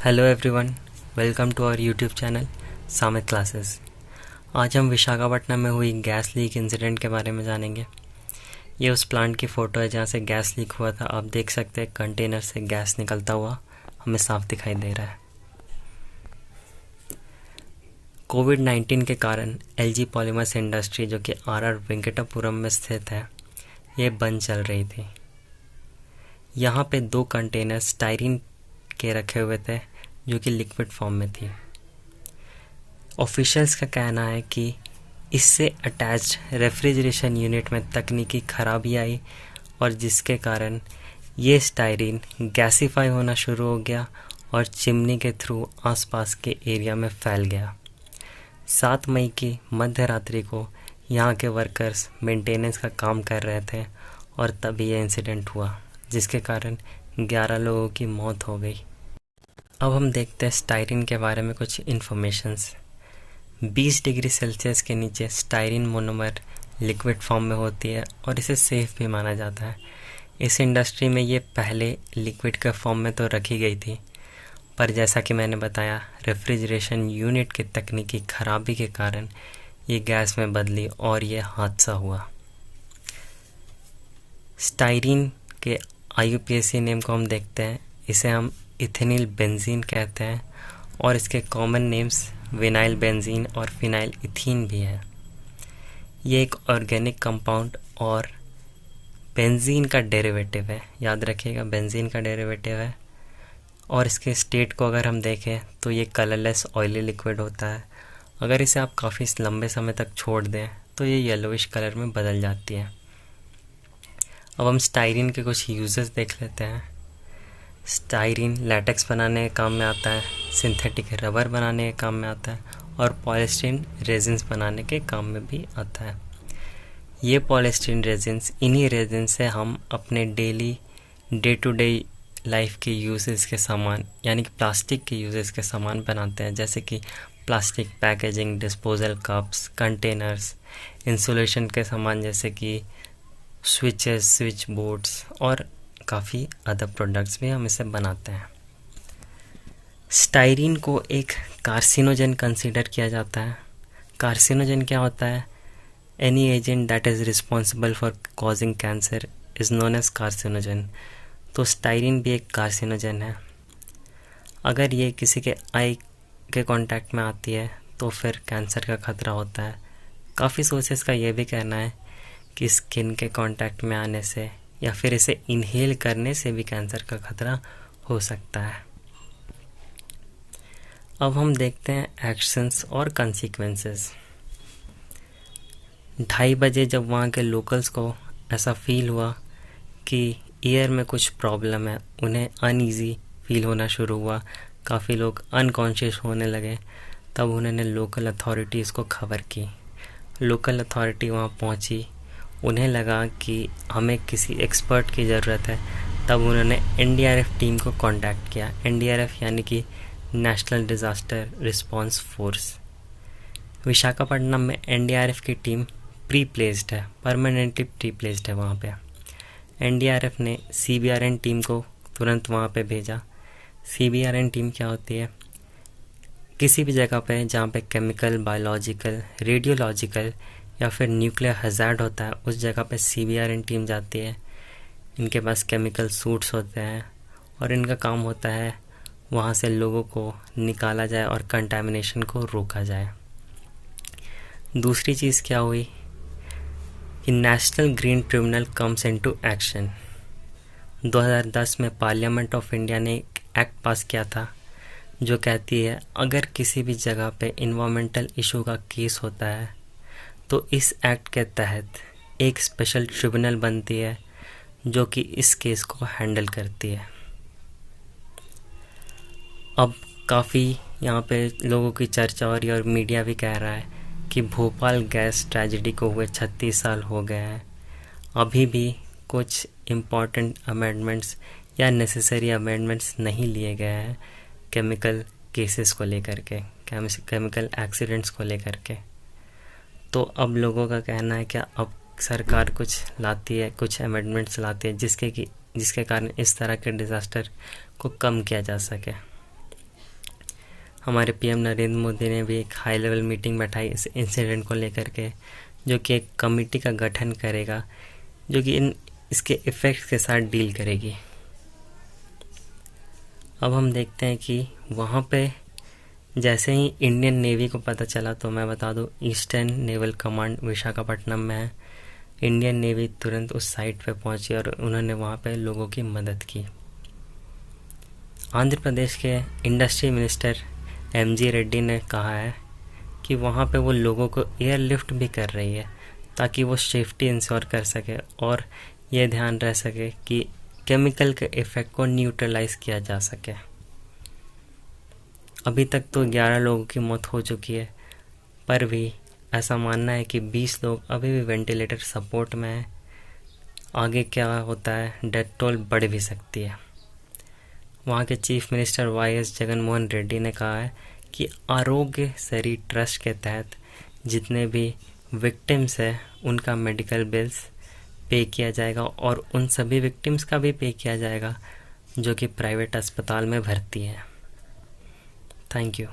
Hello everyone, welcome to our YouTube channel Samit classes. आज हम विशाखापट्टनम में हुई गैस लीक इंसिडेंट के बारे में जानेंगे। ये उस प्लांट की फ़ोटो है जहाँ से गैस लीक हुआ था। आप देख सकते हैं कंटेनर से गैस निकलता हुआ हमें साफ दिखाई दे रहा है। कोविड-19 के कारण एलजी पॉलीमर्स इंडस्ट्री जो कि आर वेंकटपुरम में स्थित है, ये बंद चल रही थी। यहाँ पे 2 कंटेनर स्टाइरिन के रखे हुए थे जो कि लिक्विड फॉर्म में थी। ऑफिशियल्स का कहना है कि इससे अटैच्ड रेफ्रिजरेशन यूनिट में तकनीकी खराबी आई और जिसके कारण ये स्टाइरिन गैसीफाई होना शुरू हो गया और चिमनी के थ्रू आसपास के एरिया में फैल गया। 7 मई की मध्य रात्रि को यहाँ के वर्कर्स मेंटेनेंस का काम कर रहे थे और तभी यह इंसिडेंट हुआ जिसके कारण 11 लोगों की मौत हो गई। अब हम देखते हैं स्टाइरिन के बारे में कुछ इन्फॉर्मेशंस। 20 डिग्री सेल्सियस के नीचे स्टाइरिन मोनोमर लिक्विड फॉर्म में होती है और इसे सेफ भी माना जाता है। इस इंडस्ट्री में ये पहले लिक्विड के फॉर्म में तो रखी गई थी, पर जैसा कि मैंने बताया रेफ्रिजरेशन यूनिट की तकनीकी खराबी के कारण ये गैस में बदली और ये हादसा हुआ। स्टाइरिन के IUPAC नेम को हम देखते हैं। इसे हम इथेनिल बेंजीन कहते हैं और इसके कॉमन नेम्स विनाइल बेंजीन और फिनाइल इथीन भी है। ये एक ऑर्गेनिक कंपाउंड और बेंजीन का डेरिवेटिव है। याद रखिएगा, बेंजीन का डेरिवेटिव है। और इसके स्टेट को अगर हम देखें तो ये कलरलेस ऑयली लिक्विड होता है। अगर इसे आप काफ़ी लंबे समय तक छोड़ दें तो ये येलोविश कलर में बदल जाती है। अब हम स्टाइरिन के कुछ यूजेस देख लेते हैं। स्टाइरिन लैटेक्स बनाने के काम में आता है, सिंथेटिक रबर बनाने के काम में आता है और पॉलीस्टीरीन रेजिन्स बनाने के काम में भी आता है। ये पॉलीस्टीरीन रेजिन्स, इन्हीं रेजिन से हम अपने डे टू डे लाइफ के यूजेस के सामान यानी कि प्लास्टिक के यूजेस के सामान बनाते हैं, जैसे कि plastic packaging, disposal cups, containers, insulation के सामान जैसे कि स्विचेस, स्विच बोर्ड्स और काफ़ी अदर प्रोडक्ट्स भी हम इसे बनाते हैं। स्टाइरिन को एक कार्सिनोजन कंसीडर किया जाता है। कार्सिनोजन क्या होता है? Any agent that is responsible for causing cancer is known as carcinogen. तो स्टाइरिन भी एक कार्सिनोजन है। अगर ये किसी के आई के कांटेक्ट में आती है तो फिर कैंसर का खतरा होता है। काफ़ी सोर्सेस का ये भी कहना है कि स्किन के कांटेक्ट में आने से या फिर इसे इनहेल करने से भी कैंसर का खतरा हो सकता है। अब हम देखते हैं एक्शंस और कंसीक्वेंसेस। 2:30 बजे जब वहाँ के लोकल्स को ऐसा फील हुआ कि ईयर में कुछ प्रॉब्लम है, उन्हें अनईजी फील होना शुरू हुआ, काफ़ी लोग अनकॉन्शियस होने लगे, तब उन्होंने लोकल अथॉरिटीज़ को खबर की। लोकल अथॉरिटी वहाँ पहुँची, उन्हें लगा कि हमें किसी एक्सपर्ट की ज़रूरत है, तब उन्होंने NDRF टीम को कांटेक्ट किया। NDRF यानी कि national disaster response force. Visakhapatnam में NDRF की टीम प्री प्लेस्ड है, परमानेंटली प्री प्लेस्ड है वहाँ पे। NDRF ने CBRN टीम को तुरंत वहाँ पे भेजा। CBRN टीम क्या होती है? किसी भी जगह पे जहाँ पे केमिकल, बायोलॉजिकल, रेडियोलॉजिकल या फिर न्यूक्लियर हज़ार्ड होता है, उस जगह पे CBRN टीम जाती है। इनके पास केमिकल सूट्स होते हैं और इनका काम होता है वहाँ से लोगों को निकाला जाए और कंटामिनेशन को रोका जाए। दूसरी चीज़ क्या हुई कि national green tribunal comes into action. 2010 में पार्लियामेंट ऑफ इंडिया ने एक एक्ट पास किया था जो कहती है अगर किसी भी जगह पे इन्वायरमेंटल इशू का केस होता है तो इस एक्ट के तहत एक स्पेशल ट्रिब्यूनल बनती है जो कि इस केस को हैंडल करती है। अब काफ़ी यहाँ पे लोगों की चर्चा हो रही है और मीडिया भी कह रहा है कि भोपाल गैस ट्रेजेडी को हुए 36 साल हो गए हैं, अभी भी कुछ इम्पॉर्टेंट अमेंडमेंट्स या नेसेसरी अमेंडमेंट्स नहीं लिए गए हैं केमिकल केसेस को लेकर के, केमिकल एक्सीडेंट्स को लेकर के। तो अब लोगों का कहना है क्या अब सरकार कुछ लाती है, कुछ अमेंडमेंट्स लाती है जिसके कारण इस तरह के डिज़ास्टर को कम किया जा सके। हमारे पीएम नरेंद्र मोदी ने भी एक हाई लेवल मीटिंग बैठाई इस इंसिडेंट को लेकर के, जो कि एक कमेटी का गठन करेगा जो कि इसके इफ़ेक्ट्स के साथ डील करेगी। अब हम देखते हैं कि वहाँ पे जैसे ही इंडियन नेवी को पता चला, तो मैं बता दूँ ईस्टर्न नेवल कमांड विशाखापट्टनम में है। इंडियन नेवी तुरंत उस साइट पे पहुंची और उन्होंने वहाँ पे लोगों की मदद की। आंध्र प्रदेश के इंडस्ट्री मिनिस्टर एमजी रेड्डी ने कहा है कि वहाँ पे वो लोगों को एयरलिफ्ट भी कर रही है ताकि वो सेफ्टी इंश्योर कर सके और ये ध्यान रह सके कि केमिकल के इफ़ेक्ट को न्यूट्रलाइज किया जा सके। अभी तक तो 11 लोगों की मौत हो चुकी है, पर भी ऐसा मानना है कि 20 लोग अभी भी वेंटिलेटर सपोर्ट में हैं। आगे क्या होता है, डेथ टोल बढ़ भी सकती है। वहाँ के चीफ मिनिस्टर वाई.एस. जगनमोहन रेड्डी ने कहा है कि आरोग्य सेरी ट्रस्ट के तहत जितने भी विक्टिम्स हैं उनका मेडिकल बिल्स पे किया जाएगा और उन सभी विक्टिम्स का भी पे किया जाएगा जो कि प्राइवेट अस्पताल में भर्ती हैं। Thank you.